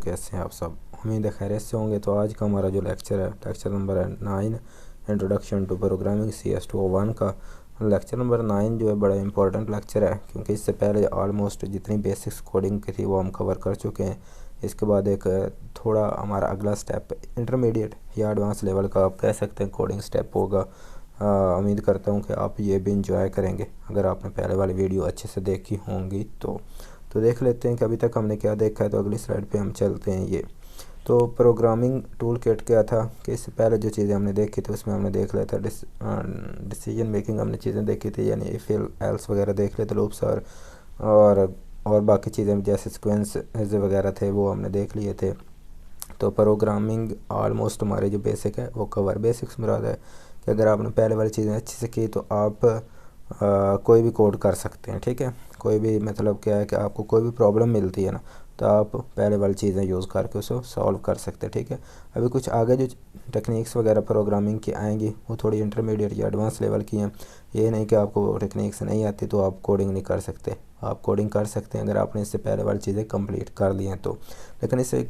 कैसे हैं आप सब? उम्मीद है खैरियत से होंगे। तो आज का हमारा जो लेक्चर है, लेक्चर नंबर है 9, इंट्रोडक्शन टू प्रोग्रामिंग CS201 का। लेक्चर नंबर 9 जो है बड़ा इंपॉर्टेंट लेक्चर है, क्योंकि इससे पहले ऑलमोस्ट जितनी बेसिक्स कोडिंग की थी वो हम कवर कर चुके हैं। इसके बाद एक थोड़ा हमारा अगला स्टेप इंटरमीडिएट या एडवांस लेवल का आप कह सकते हैं कोडिंग स्टेप होगा। उम्मीद करता हूँ कि आप ये भी इंजॉय करेंगे अगर आपने पहले वाली वीडियो अच्छे से देखी होंगी तो देख लेते हैं कि अभी तक हमने क्या देखा है। तो अगली स्लाइड पे हम चलते हैं। ये तो प्रोग्रामिंग टूल किट क्या था कि इससे पहले जो चीज़ें हमने देखी थी उसमें हमने देख लिया था डिसीजन मेकिंग हमने चीज़ें देखी थी, यानी इफ एल्स वगैरह देख लेते, लूप्स और बाकी चीज़ें जैसे सिक्वेंस वगैरह थे वो हमने देख लिए थे। तो प्रोग्रामिंग ऑलमोस्ट हमारे जो बेसिक है वो कवर। बेसिक्स मुराद है कि अगर आपने पहले वाली चीज़ें अच्छे से की तो आप कोई भी कोड कर सकते हैं। ठीक है, कोई भी मतलब क्या है कि आपको कोई भी प्रॉब्लम मिलती है ना, तो आप पहले वाली चीज़ें यूज़ करके उसे सॉल्व कर सकते हैं। ठीक है, अभी कुछ आगे जो टेक्निक्स वगैरह प्रोग्रामिंग की आएंगी वो थोड़ी इंटरमीडिएट या एडवांस लेवल की हैं। ये नहीं कि आपको टेक्निक्स नहीं आती तो आप कोडिंग नहीं कर सकते, आप कोडिंग कर सकते हैं अगर आपने इससे पहले वाली चीज़ें कंप्लीट कर ली हैं तो। लेकिन इससे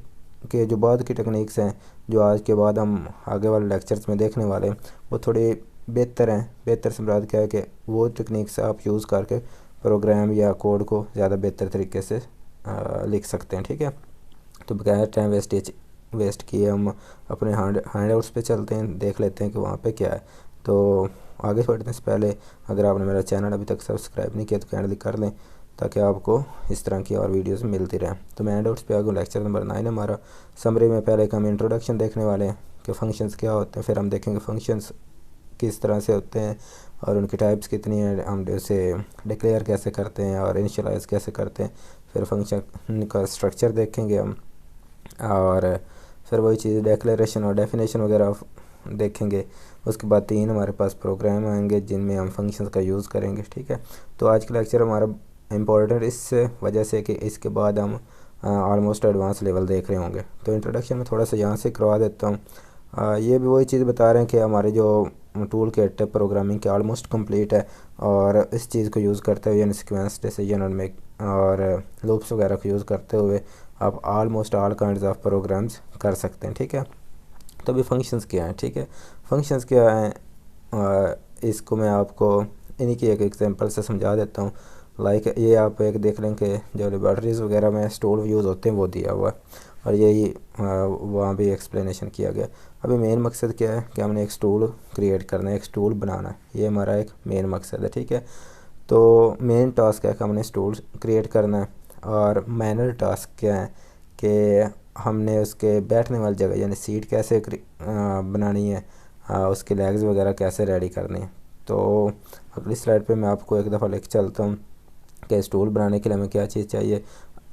के जो बाद की टेक्निक्स हैं जो आज के बाद हम आगे वाले लेक्चर्स में देखने वाले हैं वो थोड़ी बेहतर हैं। बेहतर से मुराद क्या है कि वो टेक्निक्स आप यूज़ करके प्रोग्राम या कोड को ज़्यादा बेहतर तरीके से लिख सकते हैं। ठीक है, तो बगैर टाइम वेस्ट किए हम अपने हैंडआउट्स पे चलते हैं, देख लेते हैं कि वहाँ पे क्या है। तो आगे बढ़ने से पहले अगर आपने मेरा चैनल अभी तक सब्सक्राइब नहीं किया तो काइंडली कर लें ताकि आपको इस तरह की और वीडियोस मिलती रहें। तो मैं हैंडआउट्स पे आ गया। लेक्चर नंबर 9 हमारा समरी में पहले एक हम इंट्रोडक्शन देखने वाले हैं कि फंक्शंस क्या होते हैं, फिर हम देखेंगे फंक्शंस किस तरह से होते हैं और उनकी टाइप्स कितनी हैं, हम उसे डिक्लेयर कैसे करते हैं और इनिशियलाइज कैसे करते हैं। फिर फंक्शन का स्ट्रक्चर देखेंगे हम, और फिर वही चीज़ डिक्लेरेशन और डेफिनेशन वगैरह देखेंगे। उसके बाद 3 हमारे पास प्रोग्राम आएंगे जिनमें हम फंक्शंस का यूज़ करेंगे। ठीक है, तो आज का लेक्चर हमारा इम्पोर्टेंट इस वजह से कि इसके बाद हम ऑलमोस्ट एडवांस लेवल देख रहे होंगे। तो इंट्रोडक्शन में थोड़ा सा यहाँ से करवा देता हूँ। ये भी वही चीज़ बता रहे हैं कि हमारे जो टूल किट है प्रोग्रामिंग के ऑलमोस्ट कंप्लीट है, और इस चीज़ को यूज़ करते हुए यानी सीक्वेंस डिसीजन और लूप्स वगैरह को यूज़ करते हुए आप almost all kinds of programs कर सकते हैं। ठीक है, तो अभी फंक्शंस क्या हैं। ठीक है, फंक्शंस क्या हैं इसको मैं आपको इन्हीं की एक एग्जांपल से समझा देता हूँ। लाइक ये आप एक देख लें कि जो लेबॉर्ट्रीज़ वगैरह में स्टूल यूज़ होते हैं वो दिया हुआ है, और यही वहाँ भी एक्सप्लेनेशन किया गया। अभी मेन मकसद क्या है कि हमने एक स्टूल क्रिएट करना है, एक स्टूल बनाना है, ये हमारा एक मेन मकसद है। ठीक है, तो मेन टास्क है कि हमने स्टूल क्रिएट करना है, और माइनर टास्क क्या है कि हमने उसके बैठने वाली जगह यानी सीट कैसे बनानी है, उसके लेग्स वगैरह कैसे रेडी करनी है। तो अगली स्लाइड पे मैं आपको एक दफ़ा लेके चलता हूँ कि स्टूल बनाने के लिए हमें क्या चीज़ चाहिए।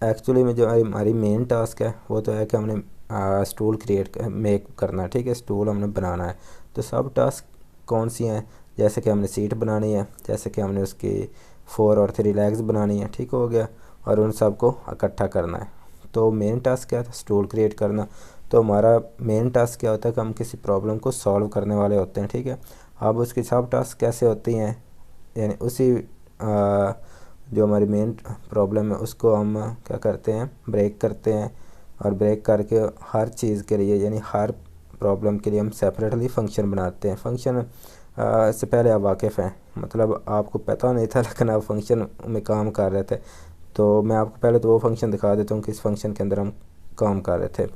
एक्चुअली में जो हमारी मेन टास्क है वो तो है कि हमने स्टूल मेक करना है। ठीक है, स्टूल हमने बनाना है। तो सब टास्क कौन सी हैं, जैसे कि हमने सीट बनानी है, जैसे कि हमने उसकी 4 और 3 लेग्स बनानी है। ठीक हो गया, और उन सब को इकट्ठा करना है। तो मेन टास्क क्या था, स्टूल क्रिएट करना। तो हमारा मेन टास्क क्या होता है कि हम किसी प्रॉब्लम को सॉल्व करने वाले होते हैं। ठीक है, अब उसकी सब टास्क कैसे होती हैं, यानी उसी जो हमारी मेन प्रॉब्लम है उसको हम क्या करते हैं, ब्रेक करते हैं, और ब्रेक करके हर चीज़ के लिए यानी हर प्रॉब्लम के लिए हम सेपरेटली फ़ंक्शन बनाते हैं। फ़ंक्शन से पहले आप वाकिफ़ हैं, मतलब आपको पता नहीं था लेकिन आप फंक्शन में काम कर रहे थे। तो मैं आपको पहले तो वो फंक्शन दिखा देता हूँ कि इस फंक्शन के अंदर हम काम कर रहे थे।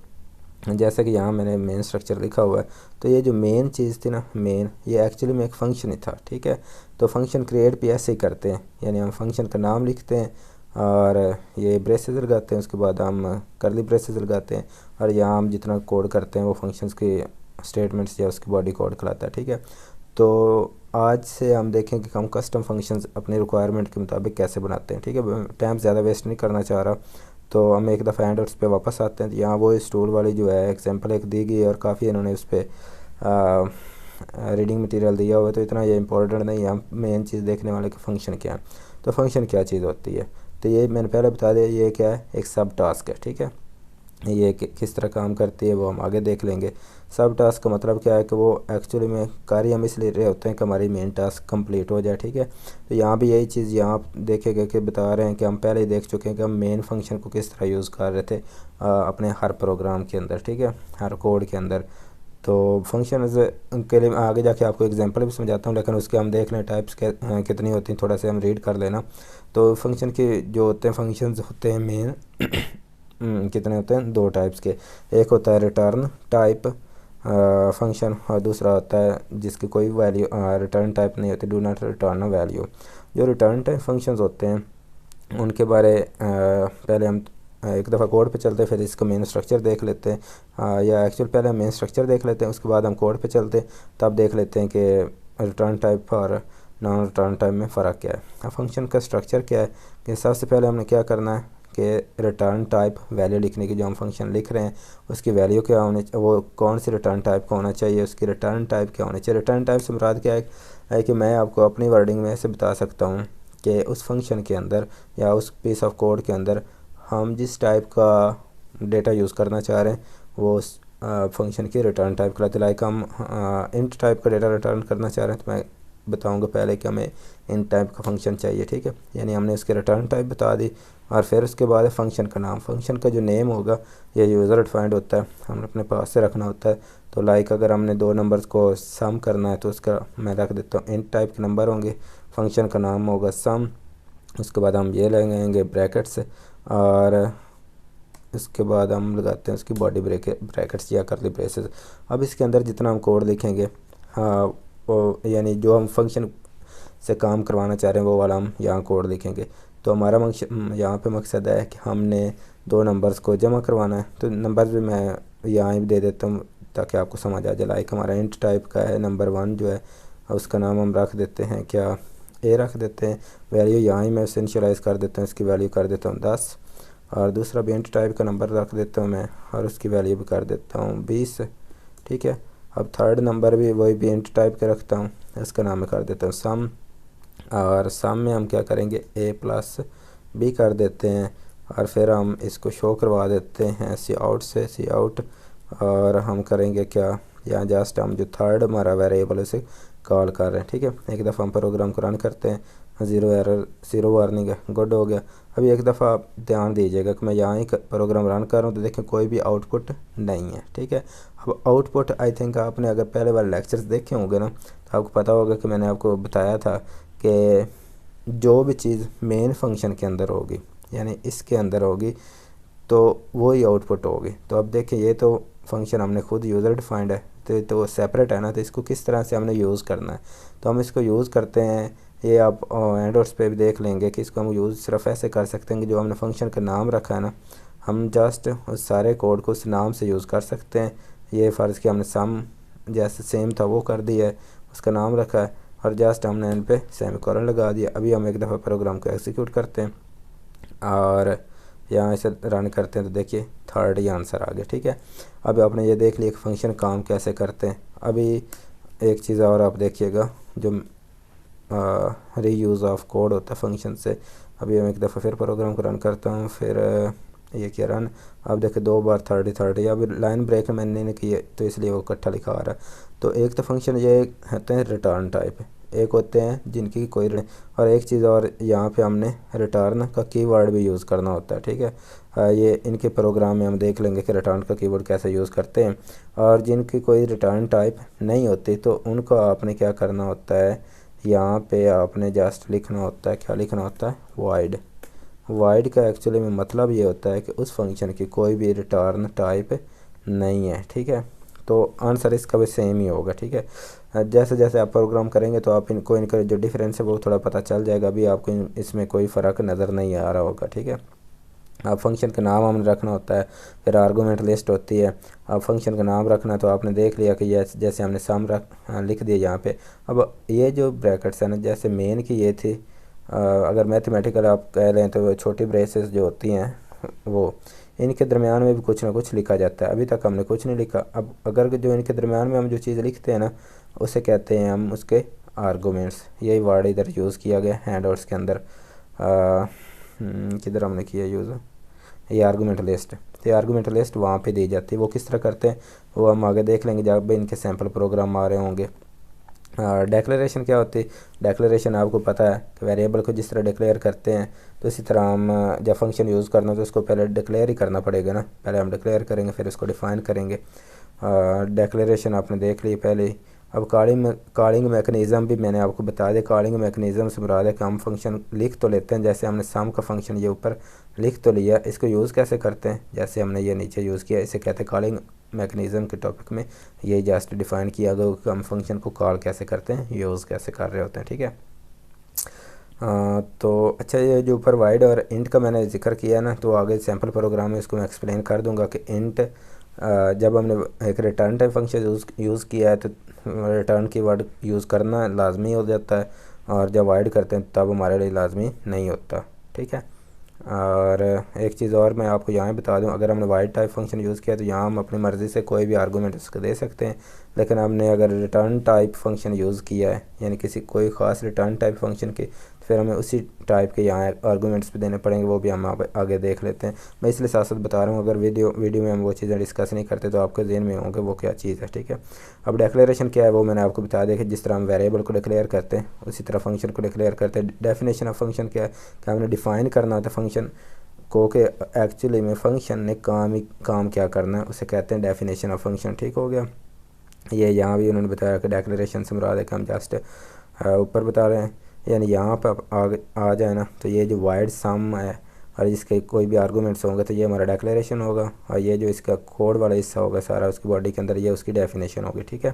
जैसे कि यहाँ मैंने मेन स्ट्रक्चर लिखा हुआ है, तो ये जो मेन चीज़ थी ना, मेन ये एक्चुअली में एक फ़ंक्शन ही था। ठीक है, तो फंक्शन क्रिएट भी ऐसे ही करते हैं, यानी हम फंक्शन का नाम लिखते हैं और ये ब्रेसेस लगाते हैं, उसके बाद हम कर्ली ब्रेसेस लगाते हैं, और यहाँ हम जितना कोड करते हैं वो फंक्शंस के स्टेटमेंट्स या उसकी बॉडी कोड कहलाता है। ठीक है, तो आज से हम देखेंगे कि हम कस्टम फंक्शंस अपने रिक्वायरमेंट के मुताबिक कैसे बनाते हैं। ठीक है, टाइम ज़्यादा वेस्ट नहीं करना चाह रहा, तो हम एक दफ़ा हैंडआउट्स पे वापस आते हैं। तो यहाँ वो स्टूल वाली जो है एग्जांपल एक दी गई है, और काफ़ी इन्होंने उस पर रीडिंग मटेरियल दिया हुआ है, तो इतना ये इंपॉर्टेंट नहीं है। हम मेन चीज़ देखने वाले कि फ़ंक्शन क्या है। तो फंक्शन क्या चीज़ होती है, तो ये मैंने पहले बता दिया, ये क्या है, एक सब टास्क है। ठीक है, ये किस तरह काम करती है वो हम आगे देख लेंगे। सब टास्क का मतलब क्या है कि वो एक्चुअली में कार्य हम इसलिए रहे होते हैं कि हमारी मेन टास्क कंप्लीट हो जाए, ठीक है। तो यहाँ भी यही चीज़ यहाँ आप देखेंगे कि बता रहे हैं कि हम पहले ही देख चुके हैं कि हम मेन फंक्शन को किस तरह यूज़ कर रहे थे अपने हर प्रोग्राम के अंदर, ठीक है, हर कोड के अंदर। तो फंक्शन के लिए आगे जाके आपको एग्जांपल भी समझाता हूँ, लेकिन उसके हम देख लें टाइप्स कितनी होती हैं, थोड़ा सा हम रीड कर लेना। तो फंक्शन के जो होते हैं फंक्शंस होते हैं मेन कितने होते हैं, दो टाइप्स के। एक होता है रिटर्न टाइप फंक्शन और दूसरा होता है जिसकी कोई वैल्यू रिटर्न टाइप नहीं होती, डू नॉट रिटर्न वैल्यू। जो रिटर्न टाइप फंक्शंस होते हैं उनके बारे पहले हम एक दफ़ा कोड पे चलते हैं, फिर इसका मेन स्ट्रक्चर देख लेते हैं, या एक्चुअल पहले हम मेन स्ट्रक्चर देख लेते हैं, उसके बाद हम कोड पे चलते हैं, तब देख लेते हैं कि रिटर्न टाइप और नॉन रिटर्न टाइप में फ़र्क क्या है। फंक्शन का स्ट्रक्चर क्या है कि सबसे पहले हमने क्या करना है कि रिटर्न टाइप वैल्यू लिखने की, जो हम फंक्शन लिख रहे हैं उसकी वैल्यू क्या होनी, वो कौन सी रिटर्न टाइप का होना चाहिए, उसकी रिटर्न टाइप क्या होनी चाहिए। रिटर्न टाइप से मुराद क्या है कि मैं आपको अपनी वर्डिंग में ऐसे बता सकता हूँ कि उस फंक्शन के अंदर या उस पीस ऑफ कोड के अंदर हम जिस टाइप का डेटा यूज़ करना चाह रहे हैं वो उस फंक्शन की रिटर्न टाइप कहलाती है। लाइक हम इंट टाइप का डेटा रिटर्न करना चाह रहे हैं तो मैं बताऊंगा पहले कि हमें इन टाइप का फंक्शन चाहिए, ठीक है, यानी हमने उसकी रिटर्न टाइप बता दी। और फिर उसके बाद है फंक्शन का नाम। फंक्शन का जो नेम होगा ये यूज़र डिफाइंड होता है, हमने अपने पास से रखना होता है। तो लाइक अगर हमने दो नंबर्स को सम करना है तो उसका मैं रख देता हूँ इंट टाइप के नंबर होंगे, फंक्शन का नाम होगा सम। उसके बाद हम ये लगाएंगे ब्रैकेट्स और इसके बाद हम लगाते हैं उसकी बॉडी ब्रैकेट्स या करली ब्रेसेस। अब इसके अंदर जितना हम कोड लिखेंगे, हाँ, वो यानी जो हम फंक्शन से काम करवाना चाह रहे हैं वो वाला हम यहाँ कोड लिखेंगे। तो हमारा यहाँ पे मकसद है कि हमने दो नंबर्स को जमा करवाना है, तो नंबर भी मैं यहाँ ही दे देता हूँ ताकि आपको समझ आ जाए। लाइक हमारा इंट टाइप का है, नंबर 1 जो है उसका नाम हम रख देते हैं क्या, ए रख देते हैं। वैल्यू यहाँ ही मैं उसे इनिशियलाइज़ कर देता हूँ, इसकी वैल्यू कर देता हूँ 10। और दूसरा भी इंट टाइप का नंबर रख देता हूँ मैं और उसकी वैल्यू भी कर देता हूँ 20, ठीक है। अब थर्ड नंबर भी वही भी इंट टाइप का रखता हूँ, इसका नाम मैं कर देता हूँ सम। और सम में हम क्या करेंगे ए प्लस बी कर देते हैं और फिर हम इसको शो करवा देते हैं सी आउट से, सी आउट। और हम करेंगे क्या, यहाँ जस्ट हम जो थर्ड हमारा वेरिएबल उसे कॉल कर रहे हैं, ठीक है। एक दफ़ा हम प्रोग्राम को रन करते हैं, 0 एरर 0 वार्निंग है, गुड हो गया। अभी एक दफ़ा आप ध्यान दीजिएगा कि मैं यहाँ ही प्रोग्राम रन कर रहा हूँ तो देखें कोई भी आउटपुट नहीं है, ठीक है। अब आउटपुट आई थिंक आपने अगर पहले वाले लेक्चर्स देखे होंगे ना तो आपको पता होगा कि मैंने आपको बताया था कि जो भी चीज़ मेन फंक्शन के अंदर होगी यानी इसके अंदर होगी तो वही आउटपुट होगी। तो अब देखिए ये तो फंक्शन हमने खुद यूज़र डिफाइंड है तो सेपरेट है ना, तो इसको किस तरह से हमने यूज़ करना है। तो हम इसको यूज़ करते हैं, ये आप एंड्रॉइड्स पे भी देख लेंगे कि इसको हम यूज़ सिर्फ ऐसे कर सकते हैं कि जो हमने फंक्शन का नाम रखा है ना, हम जस्ट उस सारे कोड को उस नाम से यूज़ कर सकते हैं। ये फ़र्ज़ कि हमने सम जैसे सेम था वो कर दिया है, उसका नाम रखा है और जस्ट हमने इन पे सेमीकोलन लगा दिया। अभी हम एक दफ़ा प्रोग्राम को एग्जीक्यूट करते हैं और यहाँ इसे रन करते हैं तो देखिए थर्ड ही आंसर आ गया, ठीक है। अब आपने ये देख लिया कि फंक्शन काम कैसे करते हैं। अभी एक चीज़ और आप देखिएगा जो रीयूज़ ऑफ कोड होता है फंक्शन से। अभी हम एक दफ़ा फिर प्रोग्राम को रन करता हूँ, फिर ये क्या रन, अब देखिए 2 बार 30 अभी लाइन ब्रेक मैंने नहीं की है तो इसलिए वो इकट्ठा लिखा आ रहा है। तो एक तो फंक्शन ये होते हैं रिटर्न टाइप, एक होते हैं जिनकी कोई और एक चीज़ और यहाँ पे हमने रिटर्न का कीवर्ड भी यूज़ करना होता है, ठीक है। ये इनके प्रोग्राम में हम देख लेंगे कि रिटर्न का कीवर्ड कैसे यूज़ करते हैं। और जिनकी कोई रिटर्न टाइप नहीं होती तो उनको आपने क्या करना होता है, यहाँ पे आपने जस्ट लिखना होता है, क्या लिखना होता है, वाइड। वाइड का एक्चुअली में मतलब ये होता है कि उस फंक्शन की कोई भी रिटर्न टाइप नहीं है, ठीक है। तो आंसर इसका भी सेम ही होगा, ठीक है। जैसे जैसे आप प्रोग्राम करेंगे तो आप इनका जो डिफरेंस है वो थोड़ा पता चल जाएगा। अभी आपको इसमें कोई फ़र्क नज़र नहीं आ रहा होगा, ठीक है। अब फंक्शन का नाम हमने रखना होता है, फिर आर्गूमेंट लिस्ट होती है। अब फंक्शन का नाम रखना तो आपने देख लिया कि ये जैसे हमने सम लिख दिया यहाँ पे। अब ये जो ब्रैकेट्स है ना, जैसे मेन की ये थी, अगर मैथमेटिकल आप कह लें तो छोटी ब्रेसेस जो होती हैं वो, इनके दरमियान में भी कुछ ना कुछ लिखा जाता है। अभी तक हमने कुछ नहीं लिखा। अब अगर जो इनके दरमियान में हम जो चीज़ लिखते हैं ना उसे कहते हैं हम उसके आर्गूमेंट्स। यही वर्ड इधर यूज़ किया गया हैंडआउट्स के अंदर, किधर हमने किया यूज़, ये आर्गूमेंट लिस्ट, तो ये आर्गूमेंट लिस्ट वहाँ पे दी जाती है। वो किस तरह करते हैं वो हम आगे देख लेंगे जब इनके सैम्पल प्रोग्राम आ रहे होंगे। डेक्लेरेशन क्या होती है? डेक्लेरेशन आपको पता है कि वेरिएबल को जिस तरह डिक्लेयर करते हैं तो इसी तरह हम जब फंक्शन यूज़ करना हो तो उसको पहले डिक्लेयर ही करना पड़ेगा ना। पहले हम डिक्लेयर करेंगे फिर उसको डिफ़ाइन करेंगे। डेक्लेरेशन आपने देख ली पहले ही। अब कॉलिंग मैकेनिज़्म भी मैंने आपको बता दिया। कॉलिंग मैकेनिज़्म से मुराद है कि हम फंक्शन लिख तो लेते हैं, जैसे हमने सम का फंक्शन ये ऊपर लिख तो लिया, इसको यूज़ कैसे करते हैं जैसे हमने ये नीचे यूज़ किया, इसे कहते हैं कॉलिंग मैकेनिज़्म के टॉपिक में ये जस्ट डिफ़ाइन किया गया कि हम फंक्शन को कॉल कैसे करते हैं, यूज़ कैसे कर रहे होते हैं। ठीक है। तो अच्छा, ये जो ऊपर वाइड और इंट का मैंने जिक्र किया ना, तो आगे सैम्पल प्रोग्राम में इसको मैं एक्सप्लेन कर दूंगा कि इंट जब हमने एक रिटर्न टाइप फंक्शन यूज़ किया है तो रिटर्न की वर्ड यूज़ करना लाजमी हो जाता है, और जब वाइड करते हैं तब हमारे लिए लाजमी नहीं होता। ठीक है। और एक चीज़ और मैं आपको यहाँ बता दूं, अगर हमने वाइड टाइप फंक्शन यूज़ किया तो यहाँ हम अपनी मर्ज़ी से कोई भी आर्गूमेंट उसको दे सकते हैं, लेकिन हमने अगर रिटर्न टाइप फंक्शन यूज़ किया है यानी किसी कोई ख़ास रिटर्न टाइप फंक्शन के, फिर हमें उसी टाइप के यहाँ आर्गूमेंट्स भी देने पड़ेंगे। वो भी हम आगे देख लेते हैं। मैं इसलिए साथ साथ बता रहा हूँ, अगर वीडियो में हम वो चीज़ें डिस्कस नहीं करते तो आपके ज़हन में होंगे वो क्या चीज़ है। ठीक है। अब डिक्लेरेशन क्या है वो मैंने आपको बता दिया कि जिस तरह हम वेरिएबल को डिक्लेयर करते हैं उसी तरह फंक्शन को डिक्लेयर करते हैं। डेफिनेशन ऑफ फंक्शन क्या है कि हमने डिफ़ाइन करना होता है फंक्शन को कि एक्चुअली में फ़ंक्शन ने काम क्या करना है, उसे कहते हैं डेफिनेशन ऑफ फंक्शन। ठीक हो गया। ये यहाँ भी उन्होंने बताया कि डेक्लेरेशन से मुराद है कि हम जस्ट ऊपर बता रहे हैं, यानी यहाँ पर आ जाए ना, तो ये जो वाइड सम है और इसके कोई भी आर्गूमेंट्स होंगे तो ये हमारा डेक्लेरेशन होगा, और ये जो इसका कोड वाला हिस्सा होगा सारा उसकी बॉडी के अंदर, ये उसकी डेफिनेशन होगी। ठीक है।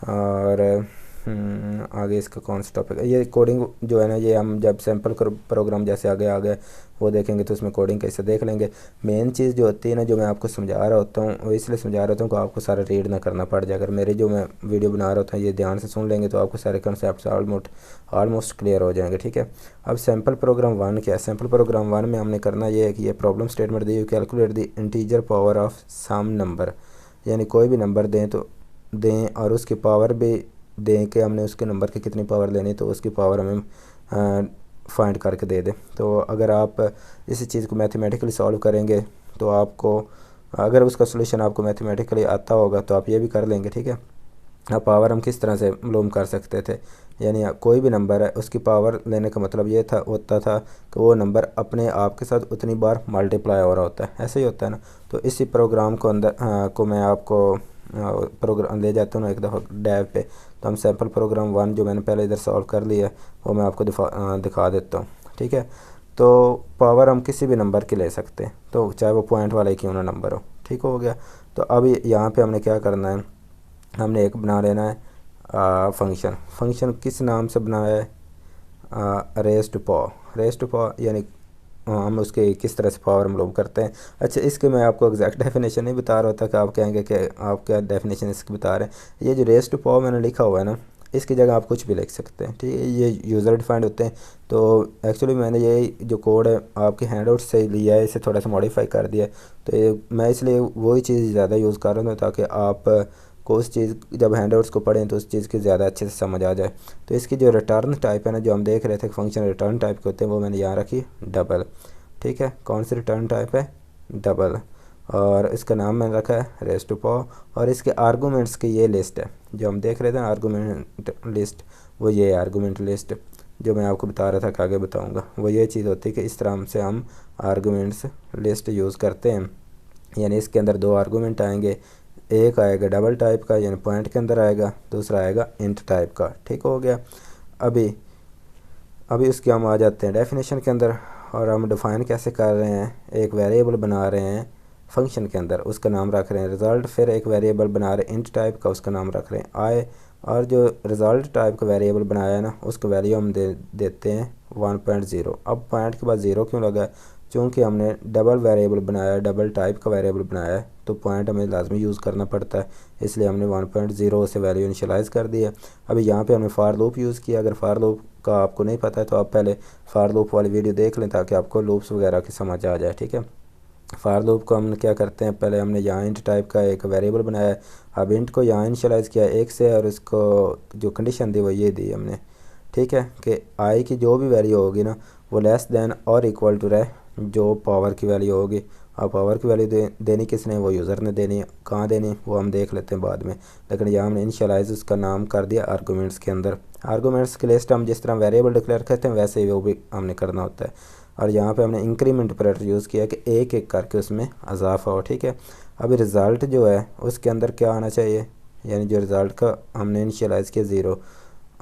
और आगे इसका कौन सा टॉपिक है, ये कोडिंग जो है ना, ये हम जब सैम्पल प्रोग्राम जैसे आगे वो देखेंगे तो उसमें कोडिंग कैसे देख लेंगे। मेन चीज़ जो होती है ना, जो मैं आपको समझा रहा होता हूँ वो इसलिए समझा रहा होता हूँ कि आपको सारा रीड ना करना पड़ जाए। अगर मेरे जो मैं वीडियो बना रहा होता हूँ ये ध्यान से सुन लेंगे तो आपको सारे कंसेप्ट ऑलमोस्ट क्लियर हो जाएंगे। ठीक है। अब सैम्पल प्रोग्राम 1 क्या है? सैम्पल प्रोग्राम 1 में हमने करना ये है कि ये प्रॉब्लम स्टेटमेंट दी, calculate the integer power of some number, यानी कोई भी नंबर दें तो दें और उसकी पावर भी दें कि हमने उसके नंबर की कितनी पावर लेनी, तो उसकी पावर हमें फाइंड करके दे दें। तो अगर आप इसी चीज़ को मैथमेटिकली सॉल्व करेंगे तो आपको, अगर उसका सोल्यूशन आपको मैथमेटिकली आता होगा तो आप ये भी कर लेंगे। ठीक है। अब पावर हम किस तरह से मालूम कर सकते थे, यानी कोई भी नंबर है उसकी पावर लेने का मतलब ये होता था कि वो नंबर अपने आप के साथ उतनी बार मल्टीप्लाई हो रहा होता है, ऐसे ही होता है ना। तो इसी प्रोग्राम को को मैं आपको प्रोग्राम ले जाता हूँ ना एक दफ़ा डैब पे, तो हम सैम्पल प्रोग्राम 1 जो मैंने पहले इधर सॉल्व कर लिया वो मैं आपको दिखा देता हूँ। ठीक है। तो पावर हम किसी भी नंबर की ले सकते हैं, तो चाहे वो पॉइंट वाला ही क्यों ना नंबर हो। ठीक हो गया। तो अब यहाँ पे हमने क्या करना है, हमने एक बना लेना है फंक्शन किस नाम से बनाया है, रेस टू पॉ यानी हम उसके किस तरह से पावर हम लोग करते हैं। अच्छा, इसके मैं आपको एग्जैक्ट डेफिनेशन नहीं बता रहा होता कि आप कहेंगे कि आप क्या डेफिनेशन इसकी बता रहे हैं। ये जो रेस टू पावर मैंने लिखा हुआ है ना, इसकी जगह आप कुछ भी लिख सकते हैं। ठीक है। ये यूज़र डिफाइंड होते हैं। तो एक्चुअली मैंने ये जो कोड है आपके हैंडआउट से लिया है, इसे थोड़ा सा मॉडिफाई कर दिया है। तो ये मैं इसलिए वही चीज़ ज़्यादा यूज़ कर रहा हूँ ताकि आप को उस चीज़ जब हैंडआउट्स को पढ़ें तो उस चीज़ की ज़्यादा अच्छे से समझ आ जाए। तो इसकी जो रिटर्न टाइप है ना, जो हम देख रहे थे फंक्शन रिटर्न टाइप के होते हैं, वो मैंने यहाँ रखी डबल। ठीक है। कौन सी रिटर्न टाइप है? डबल। और इसका नाम मैंने रखा है रेस टू पावर, और इसके आर्गूमेंट्स की ये लिस्ट है जो हम देख रहे थे आर्गूमेंट लिस्ट, वो ये आर्गूमेंट लिस्ट जो मैं आपको बता रहा था कि आगे बताऊंगा, वो ये चीज़ होती है कि इस तरह से हम आर्गूमेंट्स लिस्ट यूज़ करते हैं। यानी इसके अंदर दो आर्गूमेंट आएंगे, एक आएगा डबल टाइप का यानी पॉइंट के अंदर आएगा, दूसरा आएगा इंट टाइप का। ठीक हो गया। अभी उसके हम आ जाते हैं डेफिनेशन के अंदर, और हम डिफ़ाइन कैसे कर रहे हैं, एक वेरिएबल बना रहे हैं फंक्शन के अंदर, उसका नाम रख रहे हैं रिज़ल्ट, फिर एक वेरिएबल बना रहे हैं इंट टाइप का, उसका नाम रख रहे हैं आई, और जो रिज़ल्ट टाइप का वेरिएबल बनाया है ना उसका वैल्यू हम देते हैं 1.0। अब पॉइंट के बाद ज़ीरो क्यों लगा है? चूँकि हमने डबल वेरिएबल बनाया है, डबल टाइप का वेरिएबल बनाया है, तो पॉइंट हमें लाजमी यूज़ करना पड़ता है, इसलिए हमने 1.0 से वैल्यू इनिशियलाइज़ कर दिया। अभी यहाँ पे हमने फार लूप यूज़ किया। अगर फार लूप का आपको नहीं पता है तो आप पहले फार लूप वाली वीडियो देख लें ताकि आपको लूप्स वगैरह की समझ आ जाए। ठीक है। फार लूप को हम क्या करते हैं, पहले हमने यहाँ इंट टाइप का एक वेरिएबल बनाया है, अब इंट को यहाँ इनिशियलाइज़ किया 1 से, और इसको जो कंडीशन दी वो ये दी हमने। ठीक है। कि आई की जो भी वैल्यू होगी ना वो लेस दैन और इक्वल टू रहे जो पावर की वैल्यू होगी अब पावर की वैल्यू देनी किसने, वो यूज़र ने देनी है। कहाँ देनी वो हम देख लेते हैं बाद में, लेकिन यहाँ हमने इनिशियलाइज उसका नाम कर दिया आर्गूमेंट्स के अंदर। आर्गूमेंट्स की लिस्ट हम जिस तरह वेरिएबल डिक्लेयर करते हैं वैसे ही वो भी हमने करना होता है। और यहाँ पे हमने इंक्रीमेंट ऑपरेटर यूज़ किया कि एक एक करके उसमें इजाफा हो, ठीक है। अभी रिज़ल्ट जो है उसके अंदर क्या आना चाहिए, यानी जो रिज़ल्ट का हमने इनिशियलाइज़ किया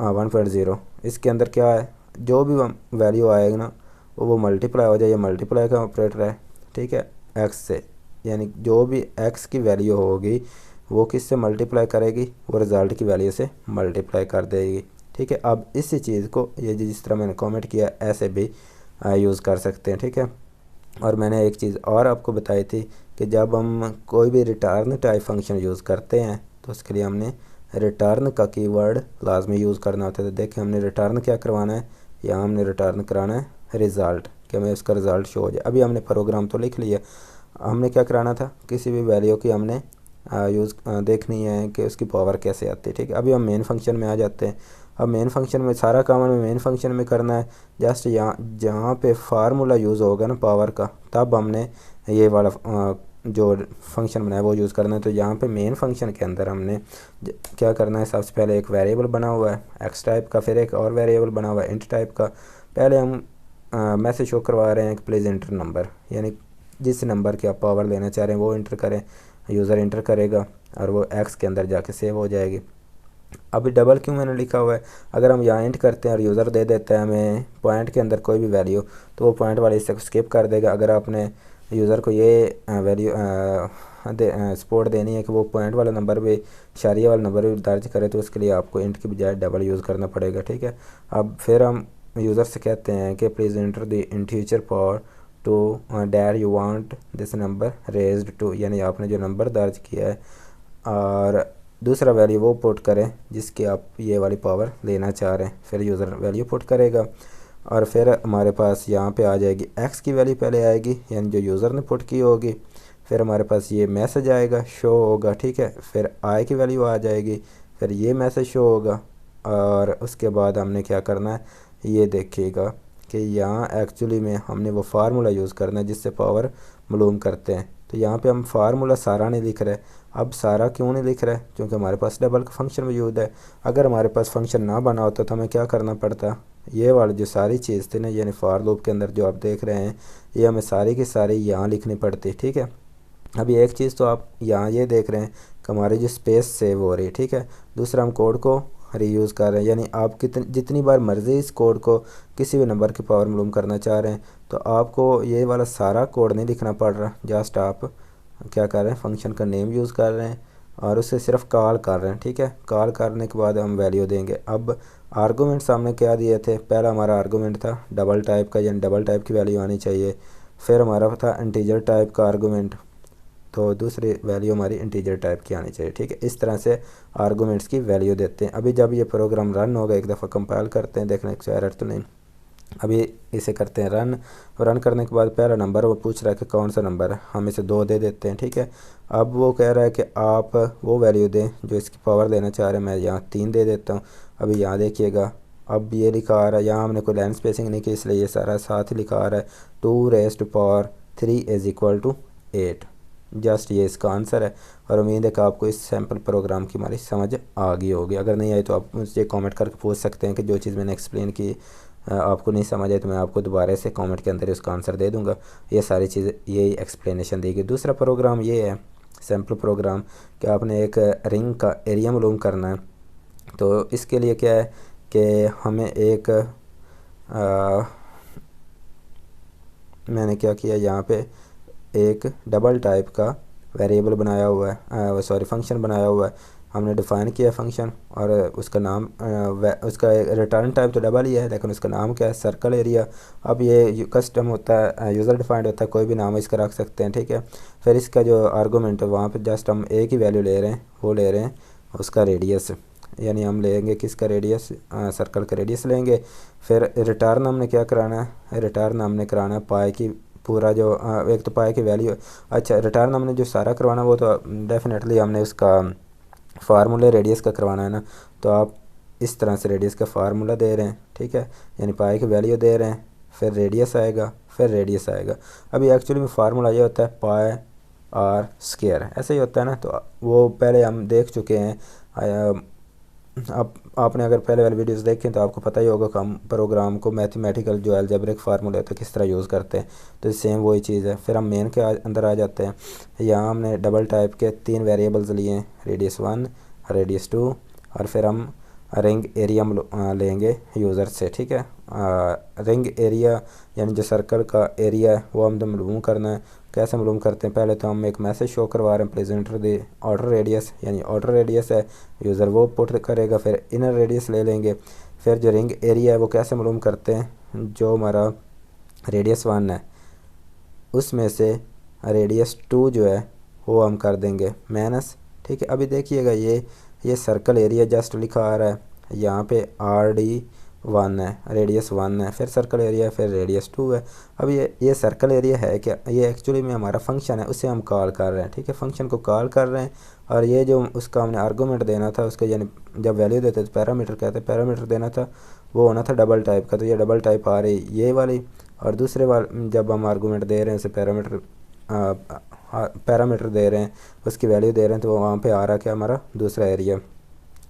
1.0, इसके अंदर क्या है, जो भी वैल्यू आएगा ना वो मल्टीप्लाई हो जाए, ये मल्टीप्लाई का ऑपरेटर है, ठीक है, एक्स से, यानी जो भी एक्स की वैल्यू होगी वो किससे मल्टीप्लाई करेगी, वो रिज़ल्ट की वैल्यू से मल्टीप्लाई कर देगी, ठीक है। अब इसी चीज़ को ये जिस तरह मैंने कमेंट किया ऐसे भी यूज़ कर सकते हैं, ठीक है। और मैंने एक चीज़ और आपको बताई थी कि जब हम कोई भी रिटर्न टाइप फंक्शन यूज़ करते हैं तो उसके लिए हमने रिटर्न का कीवर्ड लाजमी यूज़ करना होता है। तो देखिए हमने रिटर्न क्या करवाना है, यहाँ हमने रिटर्न कराना है रिज़ल्ट, कि हमें उसका रिज़ल्ट शो हो जाए। अभी हमने प्रोग्राम तो लिख लिया, हमने क्या कराना था, किसी भी वैल्यू की हमने देखनी है कि उसकी पावर कैसे आती है, ठीक है। अभी हम मेन फंक्शन में आ जाते हैं। अब मेन फंक्शन में सारा काम हमें मेन फंक्शन में करना है। जस्ट यहाँ जहाँ पे फार्मूला यूज़ होगा ना पावर का, तब हमने ये वाला जो फंक्शन बनाया वो यूज़ करना है। तो यहाँ पे मेन फंक्शन के अंदर हमने क्या करना है, सबसे पहले एक वेरिएबल बना हुआ है एक्स टाइप का, फिर एक और वेरिएबल बना हुआ है इंट टाइप का। पहले हम मैसेज शो करवा रहे हैं कि प्लीज़ इंटर नंबर, यानी जिस नंबर की आप पावर लेना चाह रहे हैं वो इंटर करें, यूज़र इंटर करेगा और वो एक्स के अंदर जाके सेव हो जाएगी। अभी डबल क्यों मैंने लिखा हुआ है, अगर हम यहाँ इंट करते हैं और यूज़र दे देता है हमें पॉइंट के अंदर कोई भी वैल्यू, तो वो पॉइंट वाले हिस्से को स्किप कर देगा। अगर आपने यूज़र को ये वैल्यू सपोर्ट देनी है कि वो पॉइंट वाला नंबर भी, इशारिया वाला नंबर भी दर्ज करे, तो उसके लिए आपको इंट की बजाय डबल यूज़ करना पड़ेगा, ठीक है। अब फिर हम यूज़र से कहते हैं कि please enter the integer power to that you want this number raised to, यानी आपने जो नंबर दर्ज किया है और दूसरा वैल्यू वो पुट करें जिसकी आप ये वाली पावर लेना चाह रहे हैं। फिर यूज़र वैल्यू पुट करेगा और फिर हमारे पास यहाँ पे आ जाएगी एक्स की वैल्यू पहले आएगी, यानी जो यूज़र ने पुट की होगी। फिर हमारे पास ये मैसेज आएगा, शो होगा, ठीक है। फिर आई की वैल्यू आ जाएगी, फिर ये मैसेज शो होगा। और उसके बाद हमने क्या करना है, ये देखिएगा कि यहाँ एक्चुअली में हमने वो फार्मूला यूज़ करना है जिससे पावर मालूम करते हैं। तो यहाँ पे हम फार्मूला सारा नहीं लिख रहे। अब सारा क्यों नहीं लिख रहे, क्योंकि हमारे पास डबल का फंक्शन मौजूद है। अगर हमारे पास फंक्शन ना बना होता तो हमें क्या करना पड़ता, ये वाली जो सारी चीज़ थी ना, यानी फॉर लूप के अंदर जो आप देख रहे हैं, ये हमें सारी की सारी यहाँ लिखनी पड़ती, ठीक है। अभी एक चीज़ तो आप यहाँ ये देख रहे हैं कि हमारी जो स्पेस सेव हो रही है, ठीक है। दूसरा हम कोड को रीयूज़ कर रहे हैं, यानी आप जितनी बार मर्ज़ी इस कोड को किसी भी नंबर की पावर मालूम करना चाह रहे हैं तो आपको ये वाला सारा कोड नहीं लिखना पड़ रहा। जस्ट आप क्या कर रहे हैं, फंक्शन का नेम यूज़ कर रहे हैं और उसे सिर्फ कॉल कर रहे हैं, ठीक है। कॉल करने के बाद हम वैल्यू देंगे। अब आर्गूमेंट्स हमने क्या दिए थे, पहला हमारा आर्गूमेंट था डबल टाइप का, यानी डबल टाइप की वैल्यू आनी चाहिए। फिर हमारा था इंटीजर टाइप का आर्गूमेंट, तो दूसरी वैल्यू हमारी इंटीजर टाइप की आनी चाहिए, ठीक है। इस तरह से आर्गूमेंट्स की वैल्यू देते हैं। अभी जब ये प्रोग्राम रन होगा, एक दफ़ा कंपाइल करते हैं, देखने का एरर तो नहीं। अभी इसे करते हैं रन करने के बाद पहला नंबर वो पूछ रहा है कि कौन सा नंबर है, हम इसे 2 दे देते हैं, ठीक है। अब वो कह रहा है कि आप वो वैल्यू दें जो इसकी पावर लेना चाह रहे हैं, मैं यहाँ 3 दे देता हूँ। अभी यहाँ देखिएगा, अब ये लिखा आ रहा है, यहाँ हमने कोई लाइन स्पेसिंग नहीं की इसलिए ये सारा साथ ही लिखा आ रहा है 2⁻³ = 8। जस्ट ये इसका आंसर है। और उम्मीद है कि आपको इस सैम्पल प्रोग्राम की हमारी समझ आ गई होगी। अगर नहीं आई तो आप मुझे कमेंट करके पूछ सकते हैं कि जो चीज़ मैंने एक्सप्लेन की आपको नहीं समझ आए, तो मैं आपको दोबारा से कमेंट के अंदर इसका आंसर दे दूंगा। ये सारी चीज़ें यही एक्सप्लेनेशन देगी। दूसरा प्रोग्राम ये है सैम्पल प्रोग्राम कि आपने एक रिंग का एरिया मालूम करना है। तो इसके लिए क्या है कि हमें एक मैंने क्या किया, यहाँ पे एक डबल टाइप का वेरिएबल बनाया हुआ है, सॉरी फंक्शन बनाया हुआ है। हमने डिफ़ाइन किया फंक्शन और उसका नाम उसका रिटर्न टाइप तो डबल ही है, लेकिन उसका नाम क्या है, सर्कल एरिया। अब ये कस्टम होता है, यूज़र डिफाइंड होता है, कोई भी नाम इसका रख सकते हैं, ठीक है। फिर इसका जो आर्गूमेंट है वहाँ पे जस्ट हम एक ही वैल्यू ले रहे हैं, वो ले रहे हैं उसका रेडियस, यानी हम लेंगे किसका रेडियस, सर्कल का रेडियस लेंगे। फिर रिटर्न हमने क्या कराना है, रिटर्न हमने कराना है पाई की पूरा जो एक तो पाई की वैल्यू। अच्छा, रिटर्न हमने जो सारा करवाना वो तो डेफिनेटली हमने उसका फार्मूले रेडियस का करवाना है ना, तो आप इस तरह से रेडियस का फार्मूला दे रहे हैं, ठीक है, यानी पाई की वैल्यू दे रहे हैं फिर रेडियस आएगा, फिर रेडियस आएगा। अभी एक्चुअली में फार्मूला ये होता है पाई आर स्क्वायर, ऐसे ही होता है ना। तो वो पहले हम देख चुके हैं। अब आपने अगर पहले वाले वीडियोस देखें तो आपको पता ही होगा कि हम प्रोग्राम को मैथमेटिकल जो अलजेब्रिक फार्मूले होते हैं किस तरह यूज़ करते हैं। तो सेम वही चीज़ है। फिर हम मेन के अंदर आ जाते हैं। यहाँ हमने डबल टाइप के 3 वेरिएबल्स लिए हैं, रेडियस 1, रेडियस 2, और फिर हम रिंग एरिया लेंगे यूज़र से, ठीक है। रिंग एरिया यानी जो सर्कल का एरिया है वो हमने मालूम करना है। कैसे मालूम करते हैं, पहले तो हम एक मैसेज शो करवा रहे हैं, please enter the outer radius, यानी आउटर रेडियस है, यूज़र वो पुट करेगा। फिर इनर रेडियस ले लेंगे। फिर जो रिंग एरिया है वो कैसे मालूम करते हैं, जो हमारा रेडियस 1 है उसमें से रेडियस 2 जो है वो हम कर देंगे माइनस, ठीक है। अभी देखिएगा ये सर्कल एरिया जस्ट लिखा आ रहा है, यहाँ पे RD1 है, रेडियस 1 है, फिर सर्कल एरिया, फिर रेडियस 2 है। अब ये सर्कल एरिया है क्या, ये एक्चुअली में हमारा फंक्शन है, उसे हम कॉल कर रहे हैं, ठीक है। फंक्शन को कॉल कर रहे हैं और ये जो उसका हमने आर्गूमेंट देना था उसका, यानी जब वैल्यू देते तो पैरामीटर कहते, पैरामीटर देना था वो होना था डबल टाइप का। तो ये डबल टाइप आ रही ये वाली, और दूसरे वाले जब हम आर्गूमेंट दे रहे हैं उसे पैरामीटर दे रहे हैं, उसकी वैल्यू दे रहे हैं, तो वहाँ पे आ रहा है कि हमारा दूसरा एरिया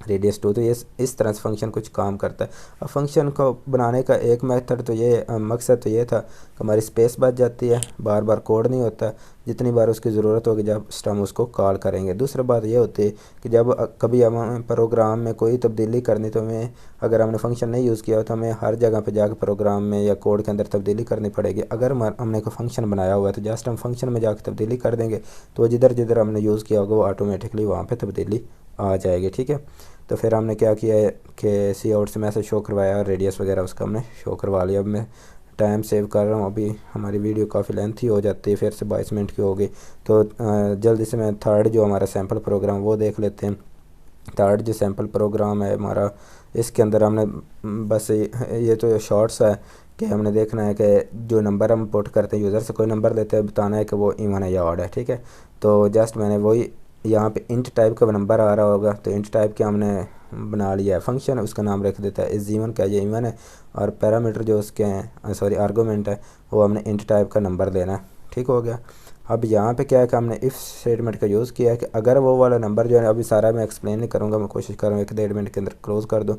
रेडियस 2। तो ये इस तरह से फंक्शन कुछ काम करता है। अब फंक्शन को बनाने का एक मेथड तो ये मकसद तो ये था कि हमारी स्पेस बच जाती है, बार बार कोड नहीं होता, जितनी बार उसकी ज़रूरत होगी जब हम उसको कॉल करेंगे। दूसरी बात ये होती है कि जब कभी हमें प्रोग्राम में कोई तब्दीली करनी, तो हमें अगर हमने फंक्शन नहीं यूज़ किया तो हमें हर जगह पर जाकर प्रोग्राम में या कोड के अंदर तब्दीली करनी पड़ेगी। अगर हमने कोई फंक्शन बनाया हुआ है तो जस्ट हम फंक्शन में जाकर तब्दीली कर देंगे, तो जिधर जिधर हमने यूज़ किया होगा वो ऑटोमेटिकली वहाँ पर तब्दीली आ जाएगी, ठीक है। तो फिर हमने क्या किया है कि सी आउट से मैसेज शो करवाया और रेडियस वगैरह उसका हमने शो करवा लिया। अब मैं टाइम सेव कर रहा हूँ, अभी हमारी वीडियो काफ़ी लेंथी हो जाती है, फिर से 22 मिनट की हो गई। तो जल्दी से मैं थर्ड जो हमारा सैम्पल प्रोग्राम वो देख लेते हैं। थर्ड जो सैम्पल प्रोग्राम है हमारा, इसके अंदर हमने बस ये तो शॉर्ट्स है कि हमने देखना है कि जो नंबर हम पुट करते हैं, यूज़र से कोई नंबर लेते हैं, बताना है कि वो इवन है या ऑड है, ठीक है। तो जस्ट मैंने वही यहाँ पे इंट टाइप का नंबर आ रहा होगा, तो इंट टाइप के हमने बना लिया है फंक्शन, उसका नाम रख देता है इज़ इवन का, ये इवन है, और पैरामीटर जो उसके हैं सॉरी आर्गूमेंट है वो हमने इंट टाइप का नंबर देना है, ठीक हो गया। अब यहाँ पे क्या है कि हमने इफ़ स्टेटमेंट का यूज़ किया है कि अगर वो वाला नंबर जो है, अभी सारा मैं एक्सप्लेन नहीं करूँगा, मैं कोशिश करूँगा कि 1.5 मिनट के अंदर क्लोज़ कर दूँ।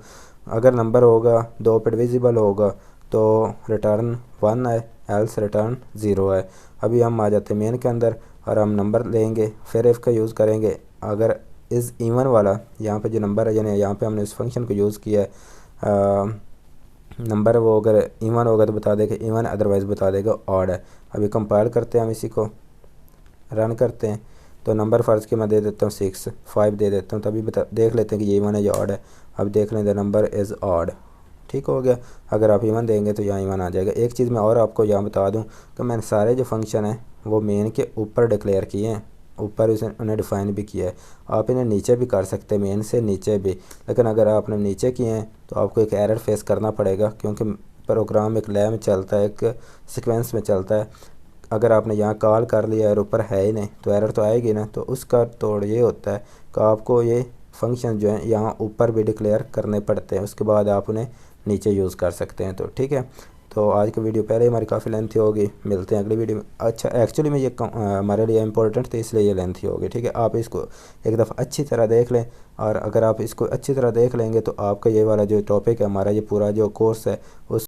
अगर नंबर होगा 2 पे डिविजिबल होगा तो रिटर्न 1 है, एल्स रिटर्न 0 है। अभी हम आ जाते हैं मेन के अंदर और हम नंबर लेंगे, फिर इफ़ का यूज़ करेंगे। अगर इज़ इवन वाला यहाँ पे जो नंबर है, यानी यहाँ पे हमने इस फंक्शन को यूज़ किया है, नंबर वो अगर इवन होगा तो बता देगा इवन, अदरवाइज़ बता देगा ऑड है। अभी कंपाइल करते हैं, हम इसी को रन करते हैं। तो नंबर फ़र्ज़ के मैं दे देता हूँ 6, 5 दे देता हूँ, तभी देख लेते हैं कि ये इवन है या ऑड है। अब देख लें द नंबर इज़ ऑड, ठीक हो गया। अगर आप इवन देंगे तो यहाँ इवन आ जाएगा। एक चीज़ मैं और आपको यहाँ बता दूँ कि मैंने सारे जो फंक्शन हैं वो मेन के ऊपर डिक्लेयर किए हैं, ऊपर उन्हें डिफ़ाइन भी किया है। आप इन्हें नीचे भी कर सकते हैं, मेन से नीचे भी, लेकिन अगर आपने नीचे किए हैं तो आपको एक एरर फेस करना पड़ेगा, क्योंकि प्रोग्राम एक लय में चलता है, एक सीक्वेंस में चलता है। अगर आपने यहाँ कॉल कर लिया और ऊपर है ही नहीं तो एरर तो आएगी ना। तो उसका तोड़ ये होता है कि आपको ये फंक्शन जो है यहाँ ऊपर भी डिक्लेयर करने पड़ते हैं, उसके बाद आप उन्हें नीचे यूज़ कर सकते हैं। तो ठीक है, तो आज की वीडियो पहले हमारी काफ़ी लेंथी होगी, मिलते हैं अगली वीडियो में। अच्छा एक्चुअली में ये हमारे लिए इम्पोर्टेंट थी इसलिए ये लेंथी होगी, ठीक है। आप इसको एक दफ़ा अच्छी तरह देख लें, और अगर आप इसको अच्छी तरह देख लेंगे तो आपका ये वाला जो टॉपिक है हमारा, ये पूरा जो कोर्स है उस